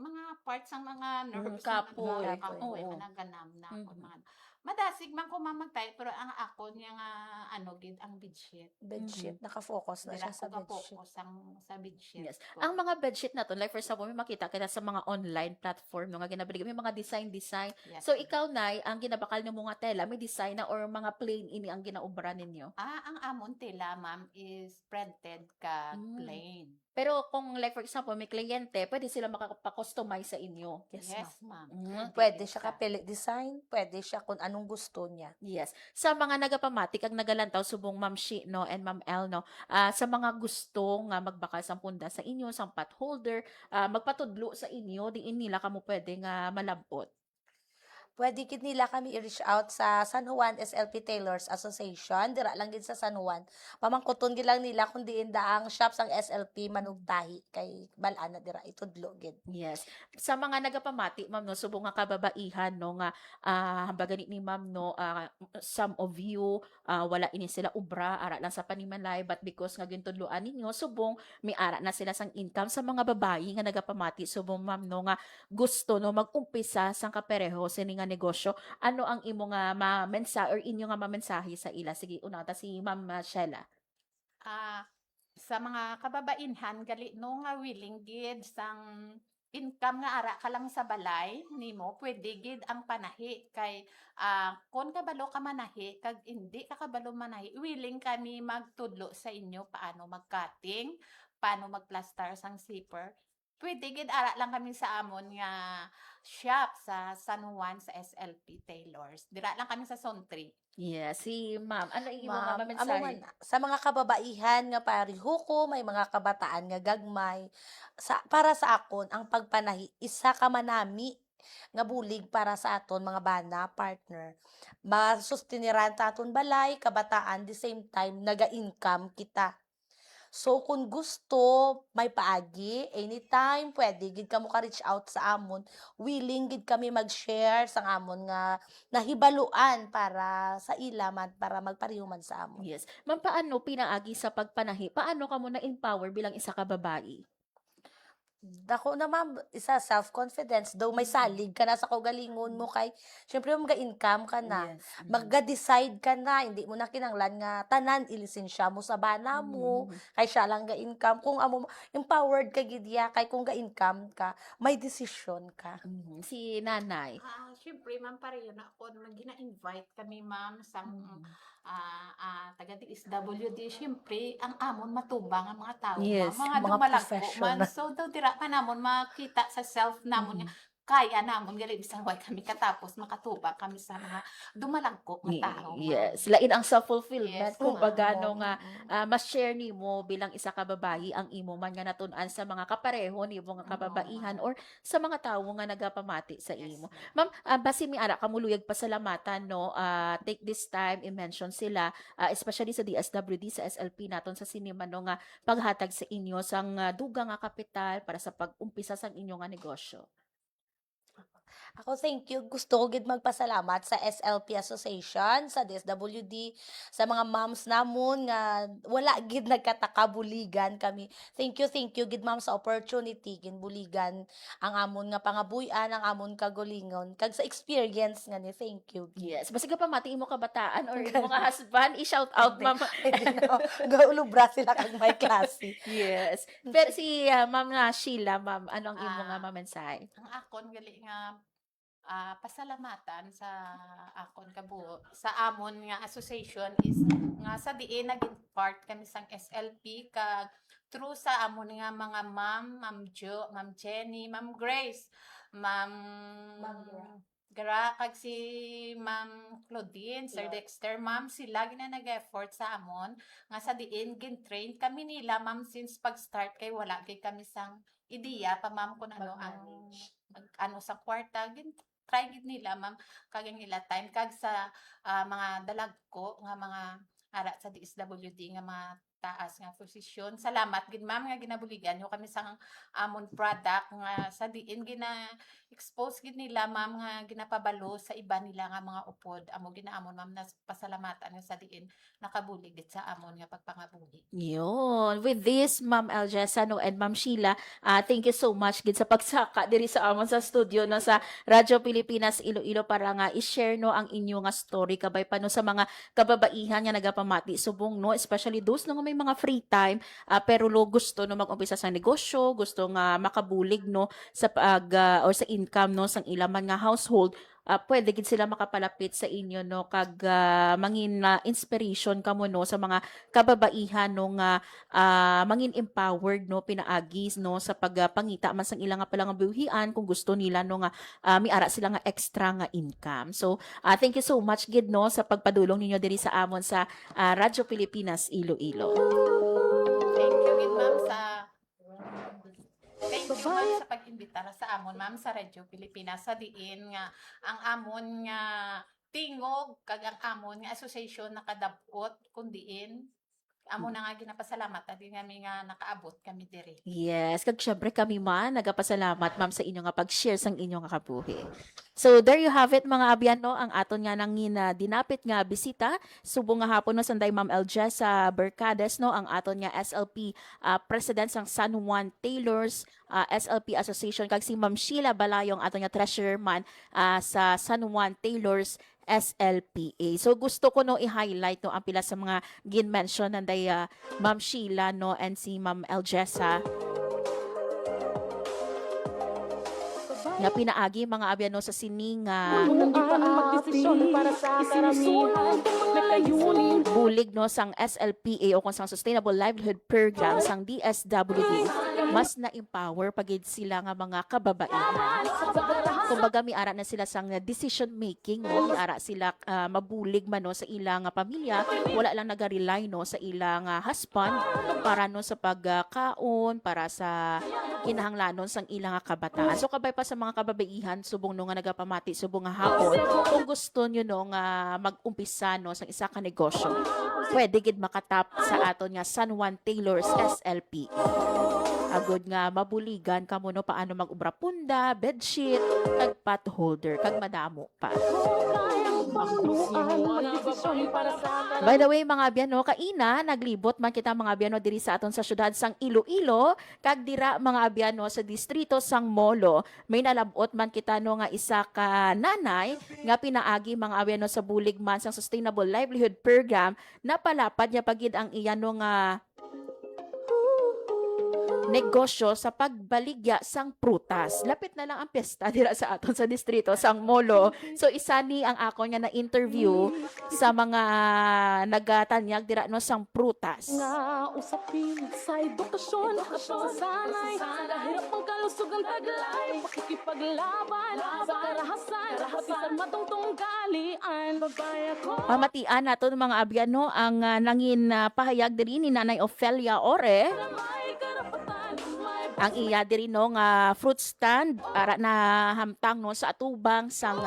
mga parts ng mga nerves kapoy managanam na ako mga madasig man ko mamagtay pero ang ako niya nga gid ang bedsheet. Bedsheet naka-focus na siya sa bedsheet. Sa bedsheet. Yes. Ang mga bedsheet na to, like for example, may makita kita sa mga online platform no nga ginabili may mga design. Yes. So ikaw, Nay, ang ginabakal ng mga tela, may design na or mga plain ini ang ginaubra ninyo? Ang amon tela ma'am is printed ka plain. Pero kung like for example, may kliyente, pwede sila makapa-customize sa inyo. Yes, ma'am. Pwede siya ka-pellet design, pwede siya kung anong gusto niya. Yes. Sa mga nagapamatik, ang nagalantaw, subong Ma'am Shi, no, and Ma'am El, no, sa mga gusto nga magbakal sa punda sa inyo, sa potholder, magpatudlo sa inyo, diin nila kamo pwede nga malabot. Pwede gid nila kami i-reach out sa San Juan SLP Tailors Association. Dira lang gid sa San Juan. Pamangkuton gid lang nila kung diin daang shops ang SLP manugtahi kay balaan na dira itudlo gid. Yes. Sa mga nagapamati, ma'am, no, subong nga kababaihan, no, nga hambaga ni ma'am, no, some of you wala ini sila ubra, ara lang sa panimalay, but because nga gintudloan ninyo, subong may ara na sila sang income sa mga babayi nga nagapamati, subong ma'am, no, nga gusto no mag-umpisa sang kapareho sini nga negosyo, ano ang imo nga mamensa or inyo nga mamensahe sa ila? Sige, una ta si Ma'am Shella. Sa mga kababainhan gali no nga willing gid sang income nga ara ka lang sa balay nimo pwede gid ang panahi kay kon kabalo ka manahi kag hindi ka kabalo manahi willing kami magtudlo sa inyo paano mag-cutting, paano mag-plaster sang zipper. Pwede gid ara lang kami sa amon nga shop sa San Juan sa SLP Tailors. Dira lang kami sa Zone 3. Yes, si Ma'am. Ano ang imo nga Ma'am, mamensahe? sa mga kababaihan nga pariho ko, may mga kabataan nga gagmay, para sa akon, ang pagpanahi, isa ka manami nga bulig para sa aton mga bana, partner. Masustiniran ta aton balay, kabataan, the same time, naga-income kita. So, kung gusto, may paagi, anytime, pwede, gid ka mo ka-reach out sa amon. Willing, gid kami mag-share sa amon nga nahibaluan para sa ilaman, para magparihuman sa amon. Yes. Ma'am, paano pinaagi sa pagpanahi? Paano ka mo na-empower bilang isa ka babae? Dako na ma'am, isa self-confidence. Though may salig ka na sa kaugalingon mo kay, syempre mag-income ka na. Mag-decide ka na. Hindi mo na kinanglan nga tanan ilisensya mo sa bana mo. Kay siya lang ga-income. Kung amo empowered ka gidya, kay kung ga-income ka, may decision ka. Si nanay. Syempre ma'am pareho na ako gina-invite kami ma'am sang taga DSWD. Syempre ang amon matubang ang mga tao Yes, ma'am. Mga mga dumalagko professional. man. So daw dira pa namon makita sa self namon nga kaya namon gali bisan way kami katapos makatubang kami sa mga dumalagko nga tao. ma'am. Yes, lain ang self-fulfillment. Yes, Kung ma'am. baga mas share nimo bilang isa ka babae ang imo man nga natun-an sa mga kapareho nimo nga kababaihan or sa mga tawo nga nagapamati sa imo. Ma'am, basi mi ara kamuluyag pasalamatan no. Take this time i-mention sila especially sa DSWD sa SLP naton sa sinima no nga paghatag sa inyo sang dugang nga kapital para sa pag-umpisa sang inyo nga negosyo. Ako, thank you. Gusto ko gid magpasalamat sa SLP Association, sa DSWD, sa mga moms namon nga wala gid nagkatakabuligan kami. Thank you gid ma'am sa opportunity ginbuligan ang amon nga pangabuy-an, ang amon kagulingon, kag sa experience nga ni. Thank you. Yes, basta ka pamati imo kabataan or imo nga husband, i-shout out ma'am. Gaulubra sila kag may klase. Yes. Pero si Ma'am Sheila, ma'am, ano ang imo nga mamensahe? Ang akon gali nga pasalamatan sa akon kabuo sa amon nga association is nga sa diin naging part kami sang SLP kag through sa amon nga mga Ma'am Jo, Ma'am Jenny, Ma'am Grace, Ma'am Gra kag si Ma'am Claudine, Sir Dexter, ma'am sila gina nag-effort sa amon nga sa diin gin-train kami nila ma'am since pag-start kay wala kay kami sang ideya pa ma'am kung ano ang sa kwarta try gid nila ma'am kag ang ila time kag sa mga dalagko nga mga ara sa DSWD nga mga taas nga posisyon. Salamat gid ma'am nga ginabuligan nyo kami sa amon product nga sa diin gina-expose gid nila ma'am nga ginapabalo sa iba nila nga mga upod. Amo ginaamon ma'am na pasalamatan nga sa diin nakabulig gid sa amon nga pagpangabuli. Yun. With this, Ma'am Eljessa no, and Ma'am Sheila, thank you so much gid sa pagsaka diri sa amon sa studio no sa Radyo Pilipinas Iloilo para nga i-share no ang inyo nga story kabay pa no sa mga kababaihan nga nagapamati subong no, especially those no nga may mga free time pero gusto no mag-umpisa sa negosyo, gusto nga makabulig no sa pag or sa income no sang ilaman nga household. Pwede gid sila makapalapit sa inyo no kag mangin inspiration kamo no sa mga kababaihan no nga mangin empowered no pinaagis no sa pagpangita man sang ilang nga palang buhian kung gusto nila no nga miara sila nga extra nga income. So thank you so much gid no sa pagpadulong ninyo diri sa amon sa Radyo Pilipinas Iloilo. Thank you gid ma'am sa pag-imbita sa amon ma'am sa Radyo Pilipinas sa diin nga ang amon nga tingog kag ang amon nga association nakadabot kun diin amo na nga ginapasalamat na din kami nga nakaabot kami diri. Yes, kag syempre kami man nagapasalamat ma'am sa inyo nga pag-share sang inyo nga kabuhi. So there you have it mga abyan no, ang aton nga nangin dinapit nga bisita subong nga hapon no sanday Ma'am Eljessa Bercades no, ang aton nga SLP President sang San Juan Tailors SLP Association, kag si Ma'am Sheila Balayong aton nga treasurer man sa San Juan Tailors SLPA. So gusto ko no i-highlight no ang pila sa mga gin-mention nanday Ma'am Sheila no and si Ma'am Eljessa nga pinaagi mga abyan no sa sining para sa karamihan, may layunin. bulig no sang SLPA o kung sang Sustainable Livelihood Program sang DSWD, mas na-empower pagid sila nga mga kababaihan. Kumbaga mi ara na sila sang decision making no, mi ara sila mabulig man no sa ilang pamilya, wala lang naga-rely no sa ilang husband para no sa pagkaon, para sa kinahanglanon sang ilang kabataan. So kabay pa sa mga kababaihan subong no nga nagapamati subong nga hapon, kung gusto nyo no nga mag-umpisa no sa isa ka negosyo, pwede gid makatap sa aton nga San Juan Tailors SLP. Agod nga mabuligan kamo no paano mag-ubra punda, bedsheet, kag pot holder, kag madamo pa. By the way mga abyan no, kaina naglibot man kita mga abyan no diri sa aton sa syudad sang Iloilo, kag dira mga abyan no sa distrito sang Molo, may nalabot man kita no nga isa ka nanay nga pinaagi mga abyan no sa bulig man sang Sustainable Livelihood Program, napalapad niya pagid ang iya no nga negosyo sa pagbaligya sang prutas. Lapit na lang ang piyesta dira sa aton sa distrito sang Molo. So isa ni ang ako nga na interview sa mga nagatanyag dira no sang prutas. Nga usapin sa edukasyon at pagsasanay, kahirap ang kalusugan taglay, pakikipaglaban sa karahasan, pati sa matungtong galian. Babaya ko. Pamatian nato mga abyan no, ang nangin pahayag diri ni Nanay Ofelia Ore. Ang iya diri no nga fruit stand ara na hamtang no sa atubang sang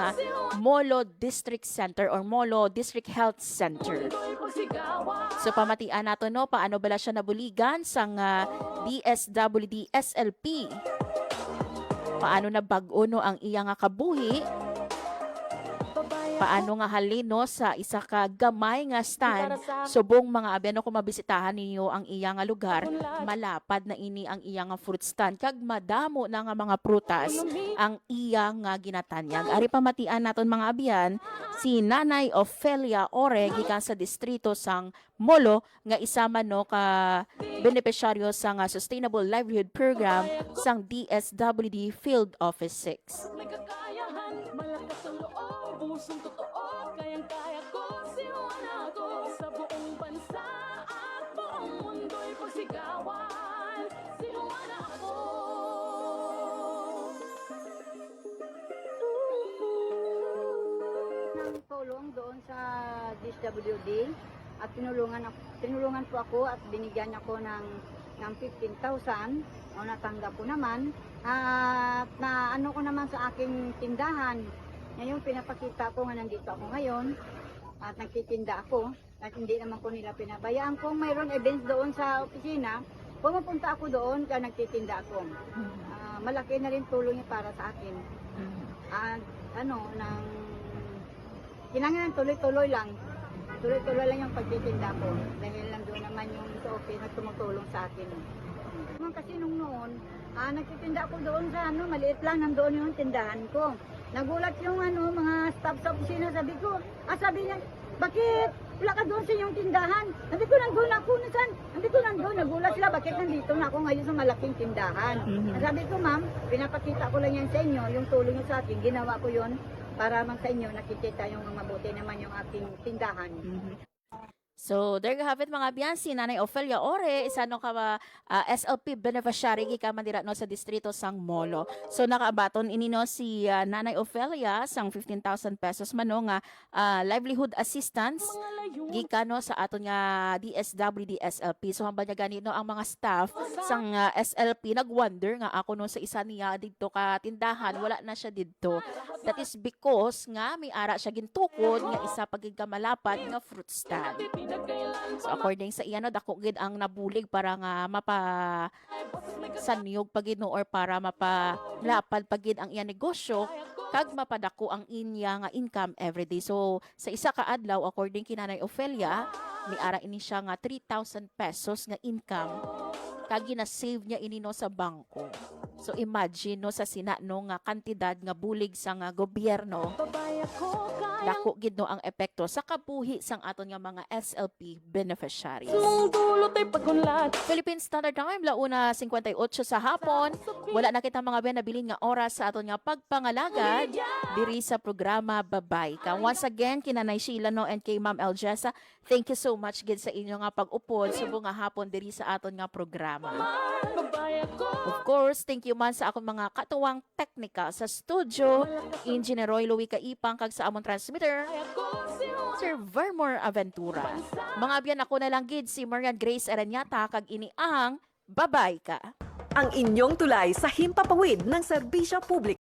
Molo District Center or Molo District Health Center. So pamatian nato no paano bala siya nabuligan sang DSWD SLP. Paano na bag-o no ang iya nga kabuhi. Paano nga halino sa isa ka gamay nga stand subong mga abyan no, kung mabisitahan ninyo ang iya nga lugar, malapad na ini ang iya nga fruit stand kag madamo na nga mga prutas ang iya nga ginatanyag. Ari pamatian naton mga abyan si Nanay Ofelia Ore gikan sa distrito sang Molo nga isa man no ka benepisyaryo sang Sustainable Livelihood Program sang DSWD Field Office 6. Malakas ang loob, pusong totoo, kayang-kaya ko, sinuwan ako sa buong bansa at buong mundo'y pagsigawan, sinuwan ako. Nang tulong doon sa DSWD at tinulungan po ako at binigyan ako ng 15,000 o natanggap ko naman. At na ano ko naman sa aking tindahan. Ngayon pinapakita ko nga nandito ako ngayon at nagtitinda ako at hindi naman ko nila pinabayaan. Kung mayroon events doon sa opisina, pumupunta ako doon kaya nagtitinda ako. Malaki na rin tulong niya para sa akin. At kailangan tuloy-tuloy lang. Tuloy-tuloy lang yung pagtitinda ko. Dahil lang doon naman yung sa office na tumutulong sa akin. Kasi nung noon, nagtitinda ako doon sa maliit lang, nandoon yung tindahan ko. Nagulat yung mga staff sa opisina, sabi niya, bakit wala ka doon sa iyong tindahan? Sabi ko, nandun ako, nagulat sila, bakit nandito na ako ngayon sa malaking tindahan? Sabi ko, ma'am, pinapakita ko lang yan sa inyo, yung tulong nyo sa akin, ginawa ko yon para man sa inyo, nakikita yung mabuti naman yung aking tindahan. So, there you have it mga abyan, si Nanay Ofelia Ore, isa no ka SLP beneficiary gikan man dira no sa distrito sang Molo. So nakaabaton ini no si Nanay Ofelia sang 15,000 pesos man no nga livelihood assistance gikan no sa aton nga DSWD SLP. So hambal niya ganito ang mga staff sang SLP nagwonder nga ako no sa isa niya didto ka tindahan wala na siya didto. That is because nga may ara siya gintukod nga isa pagigkamalapad nga fruit stand. So according sa iya no dako gid ang nabulig para nga mapa sanyog pagid no or para mapalapad pagid ang iya negosyo kag mapadako ang inya nga income everyday. So sa isa ka adlaw according kinanay Ofelia, may ara ini siya nga 3,000 pesos nga income kag gina-save niya ini no sa bangko. So imagine no sa sina no nga kantidad nga bulig sa nga gobyerno. Dako gid no ang epekto sa kabuhi sang aton nga mga SLP beneficiaries. Philippine Standard Time, 1:58 sa hapon. Wala na kita mga nabilin nga oras sa aton nga pagpangalagad diri sa programa Babay Ka. Once again, kinanay Sheila no and kay Ma'am Eljessa, thank you so much gid sa inyo nga pag-upod subong nga hapon diri sa aton nga programa. Of course, thank you man sa akong mga katuwang teknika sa studio, Engineer Roy Louie Kaipang kag sa among transmitter, Sir Vermore Aventura. Mga biyan ako na lang gid si Marian Grace Aranyata kag ini ang Babay Ka. Ang inyong tulay sa himpapawid ng serbisyo publiko.